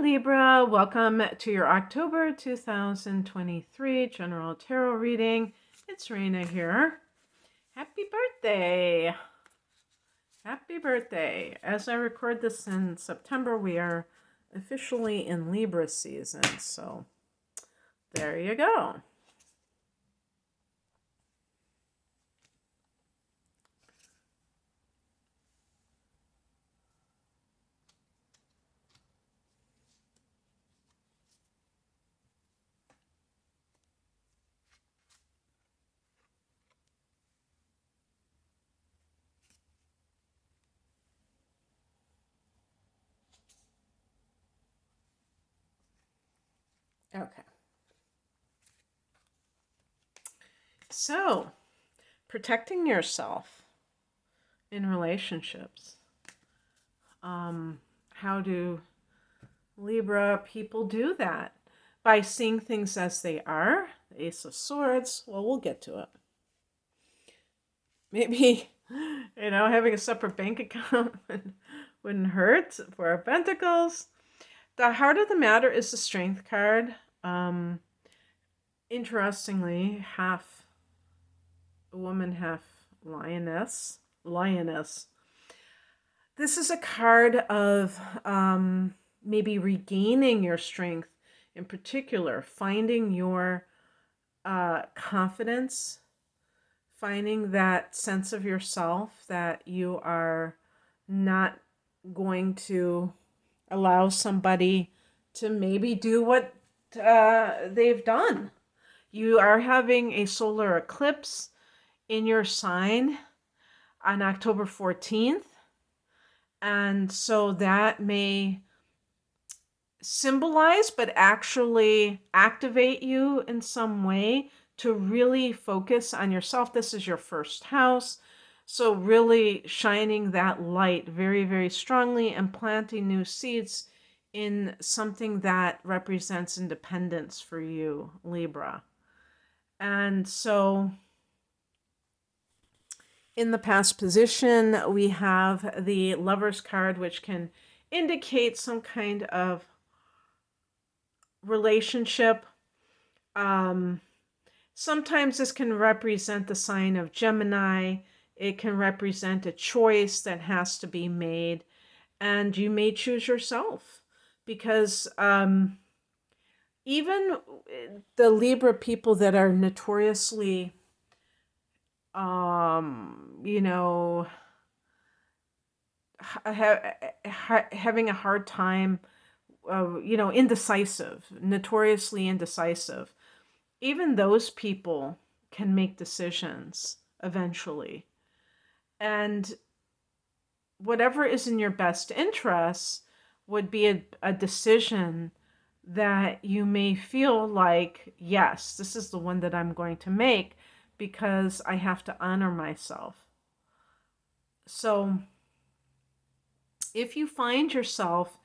Libra, welcome to your October 2023 General Tarot reading. It's Raina here. Happy birthday! Happy birthday. As I record this in September, we are officially in Libra season, so there you go. Okay. So, protecting yourself in relationships. How do Libra people do that? By seeing things as they are. The Ace of Swords. Well, we'll get to it. Maybe, having a separate bank account wouldn't hurt. Four of Pentacles. The heart of the matter is the Strength card. Interestingly, half woman, half lioness. This is a card of maybe regaining your strength, in particular, finding your confidence, finding that sense of yourself that you are not going to allow somebody to maybe do what they've done. You are having a solar eclipse in your sign on October 14th. And so that may symbolize, but actually activate you in some way to really focus on yourself. This is your first house. So really shining that light very, very strongly and planting new seeds in something that represents independence for you, Libra. And so in the past position, we have the Lover's card, which can indicate some kind of relationship. Sometimes this can represent the sign of Gemini. It can represent a choice that has to be made, and you may choose yourself because even the Libra people that are notoriously, having a hard time, indecisive, notoriously indecisive, even those people can make decisions eventually. And whatever is in your best interest would be a decision that you may feel like, yes, this is the one that I'm going to make because I have to honor myself. So if you find yourself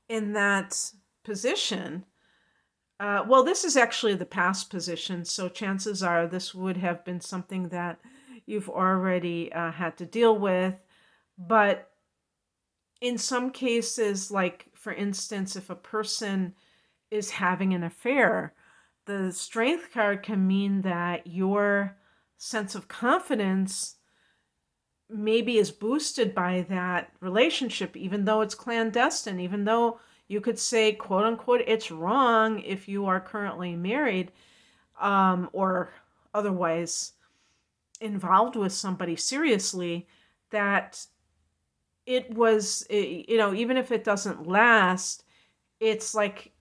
in that position, well, this is actually the past position, so chances are this would have been something that you've already had to deal with. But in some cases, like for instance, if a person is having an affair, the Strength card can mean that your sense of confidence maybe is boosted by that relationship, even though it's clandestine, even though you could say, quote unquote, it's wrong if you are currently married or otherwise involved with somebody seriously, that it was, even if it doesn't last, it's like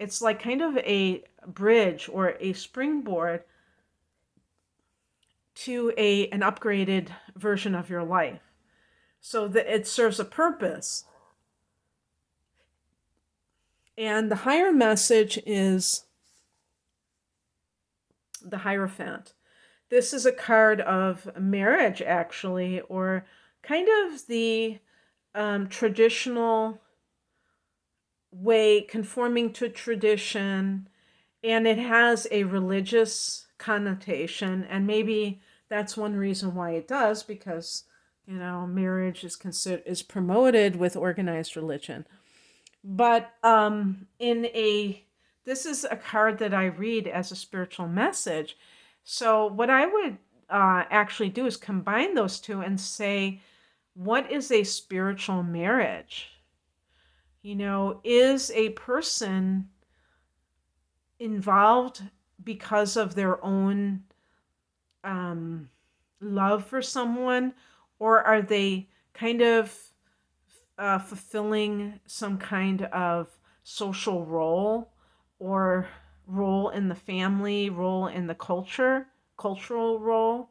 kind of a bridge or a springboard to an upgraded version of your life, so that it serves a purpose. And the higher message is the Hierophant. This is a card of marriage, actually, or kind of the traditional way, conforming to tradition, and it has a religious connotation, and maybe that's one reason why it does, because marriage is promoted with organized religion. But in a this is a card that I read as a spiritual message. So what I would actually do is combine those two and say, what is a spiritual marriage? Is a person involved because of their own um, love for someone, or are they kind of fulfilling some kind of social role or role in the family, role in the cultural role?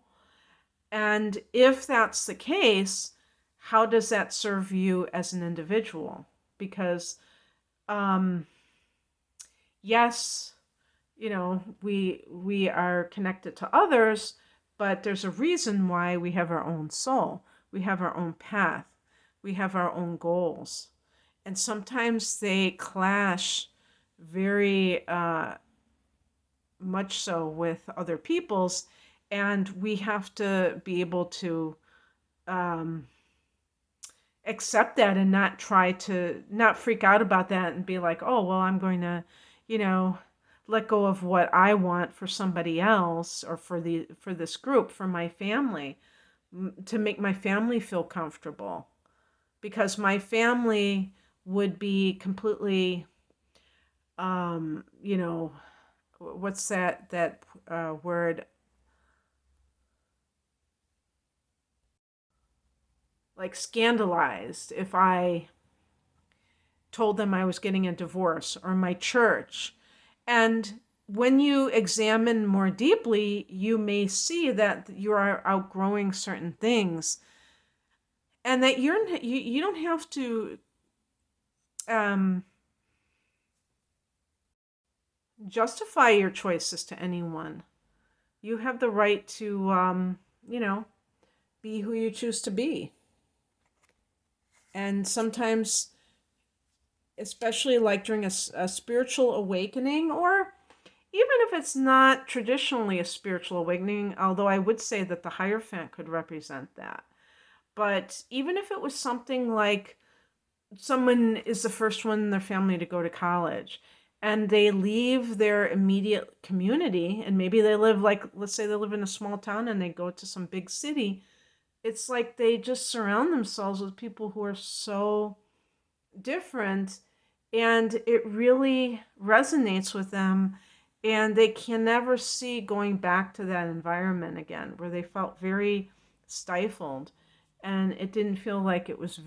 And if that's the case, how does that serve you as an individual? Because, um, yes, we are connected to others, but there's a reason why we have our own soul. We have our own path. We have our own goals. And sometimes they clash very much so with other people's, and we have to be able to um, accept that and not try to not freak out about that and be like, oh, well, I'm going to, you know, let go of what I want for somebody else or for this group, for my family, to make my family feel comfortable, because my family would be completely, you know, what's that word, like scandalized if I told them I was getting a divorce, or my church. And when you examine more deeply, you may see that you are outgrowing certain things, and that you don't have to um, justify your choices to anyone. You have the right to, you know, be who you choose to be. And sometimes, especially like during a spiritual awakening, or even if it's not traditionally a spiritual awakening, although I would say that the Hierophant could represent that. But even if it was something like someone is the first one in their family to go to college, and they leave their immediate community, and maybe they live, like, let's say they live in a small town and they go to some big city, it's like they just surround themselves with people who are so different, and it really resonates with them, and they can never see going back to that environment again where they felt very stifled, and it didn't feel like it was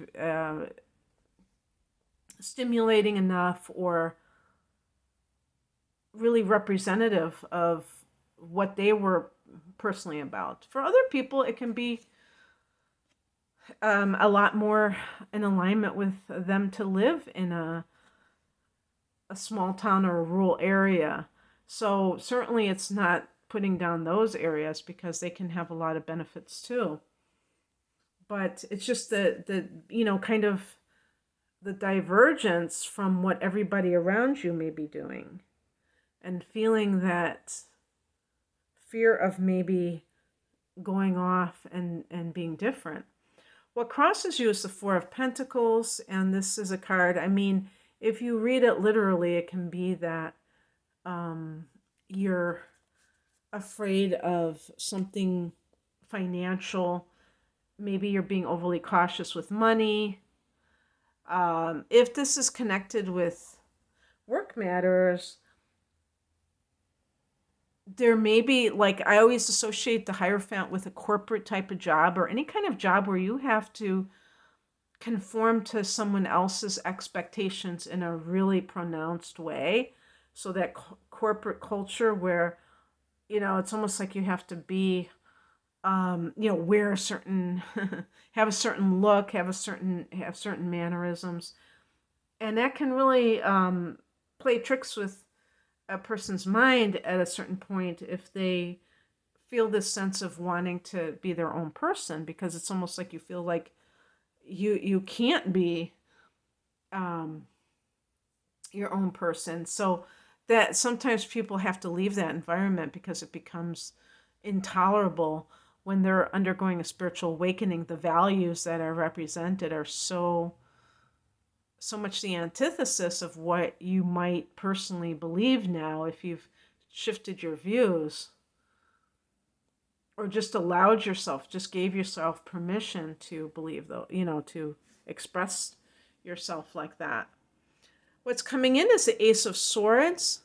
stimulating enough or really representative of what they were personally about. For other people, it can be a lot more in alignment with them to live in a small town or a rural area. So certainly it's not putting down those areas, because they can have a lot of benefits too. But it's just the kind of the divergence from what everybody around you may be doing, and feeling that fear of maybe going off and being different. What crosses you is the Four of Pentacles, and this is a card. I mean, if you read it literally, it can be that you're afraid of something financial. Maybe you're being overly cautious with money. If this is connected with work matters, there may be, like, I always associate the Hierophant with a corporate type of job, or any kind of job where you have to conform to someone else's expectations in a really pronounced way. So that corporate culture where, it's almost like you have to be, wear a certain, have a certain look, have certain mannerisms. And that can really play tricks with a person's mind at a certain point if they feel this sense of wanting to be their own person, because it's almost like you feel like you can't be um, your own person. So that sometimes people have to leave that environment because it becomes intolerable when they're undergoing a spiritual awakening. The values that are represented are so so much the antithesis of what you might personally believe now if you've shifted your views or just allowed yourself, just gave yourself permission to believe, though, to express yourself like that. What's coming in is the Ace of Swords.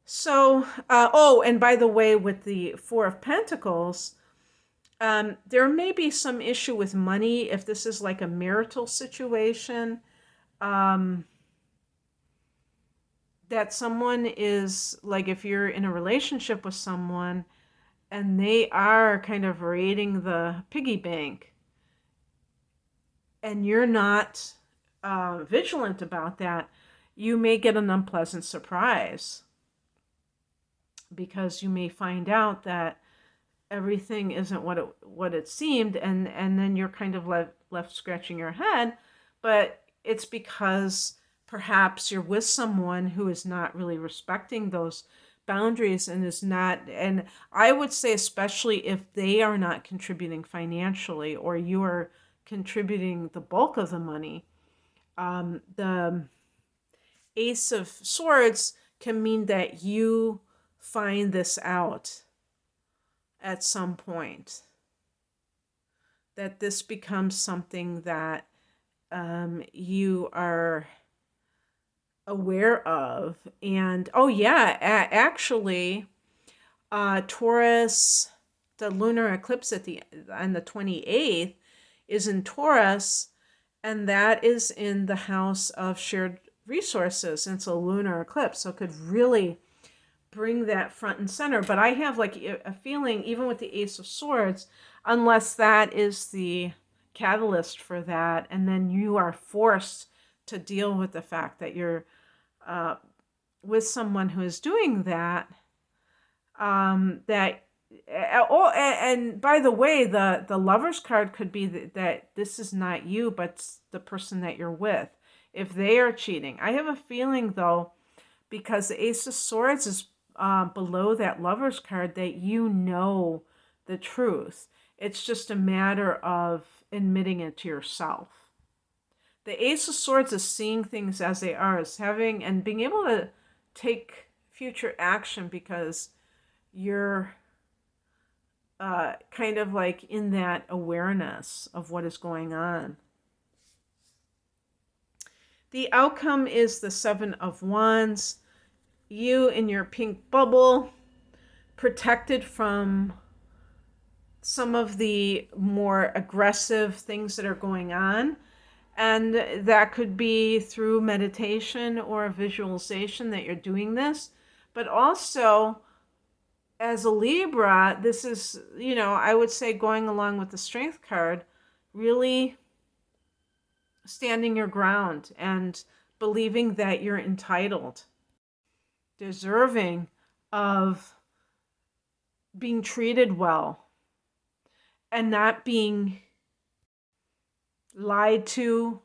So, and by the way, with the Four of Pentacles, there may be some issue with money if this is like a marital situation. That someone is like, if you're in a relationship with someone and they are kind of raiding the piggy bank and you're not vigilant about that, you may get an unpleasant surprise because you may find out that everything isn't what it seemed, and then you're kind of left scratching your head, but it's because perhaps you're with someone who is not really respecting those boundaries and is not, and I would say especially if they are not contributing financially or you are contributing the bulk of the money. The Ace of Swords can mean that you find this out at some point, that this becomes something that you are aware of. And actually, Taurus, the lunar eclipse on the 28th is in Taurus, and that is in the house of shared resources. And it's a lunar eclipse, so it could really bring that front and center. But I have like a feeling, even with the Ace of Swords, unless that is the catalyst for that, and then you are forced to deal with the fact that you're with someone who is doing that, and by the way, the Lover's card could be that this is not you, but the person that you're with, if they are cheating. I have a feeling, though, because the Ace of Swords is below that Lover's card, that you know the truth. It's just a matter of admitting it to yourself. The Ace of Swords is seeing things as they are, is having and being able to take future action because you're kind of like in that awareness of what is going on. The outcome is the Seven of Wands. You in your pink bubble, protected from some of the more aggressive things that are going on. And that could be through meditation or visualization that you're doing this. But also, as a Libra, this is, I would say, going along with the Strength card, really standing your ground and believing that you're entitled, deserving of being treated well and not being lied to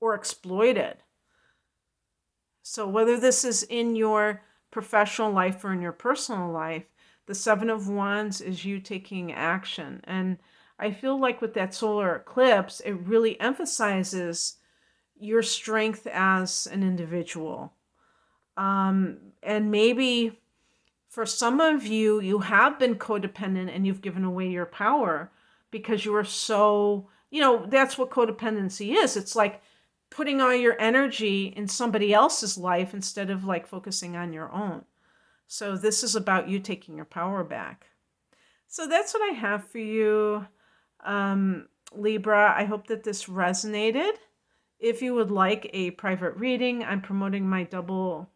or exploited. So whether this is in your professional life or in your personal life, the Seven of Wands is you taking action. And I feel like with that solar eclipse, it really emphasizes your strength as an individual. And maybe for some of you, you have been codependent and you've given away your power because you are so, that's what codependency is. It's like putting all your energy in somebody else's life instead of like focusing on your own. So this is about you taking your power back. So that's what I have for you, Libra. I hope that this resonated. If you would like a private reading, I'm promoting my double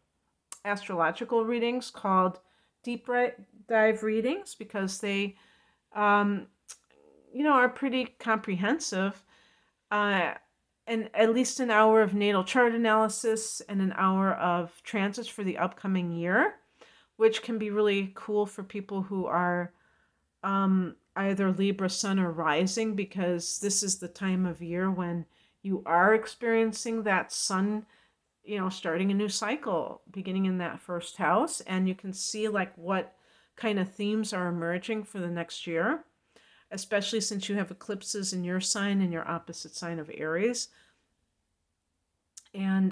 astrological readings called Deep Dive Readings because they, are pretty comprehensive. And at least an hour of natal chart analysis and an hour of transits for the upcoming year, which can be really cool for people who are either Libra Sun or Rising, because this is the time of year when you are experiencing that Sun, starting a new cycle, beginning in that first house, and you can see like what kind of themes are emerging for the next year, especially since you have eclipses in your sign and your opposite sign of Aries.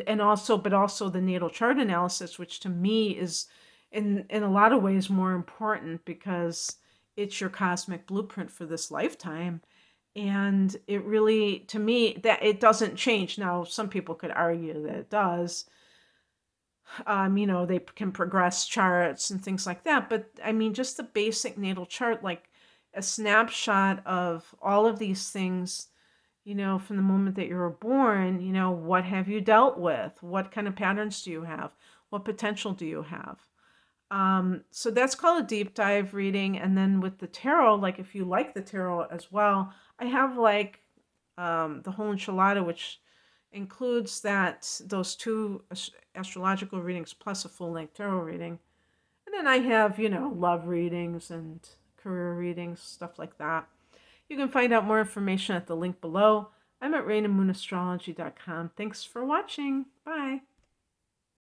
and also, but also the natal chart analysis, which to me is in a lot of ways more important because it's your cosmic blueprint for this lifetime. And it really, to me, that it doesn't change. Now, some people could argue that it does. They can progress charts and things like that. But I mean, just the basic natal chart, like a snapshot of all of these things, from the moment that you were born, what have you dealt with? What kind of patterns do you have? What potential do you have? So that's called a deep dive reading. And then with the tarot, like if you like the tarot as well, I have like the whole enchilada, which includes those two astrological readings plus a full length tarot reading. And then I have, love readings and career readings, stuff like that. You can find out more information at the link below. I'm at rainandmoonastrology.com. Thanks for watching. Bye.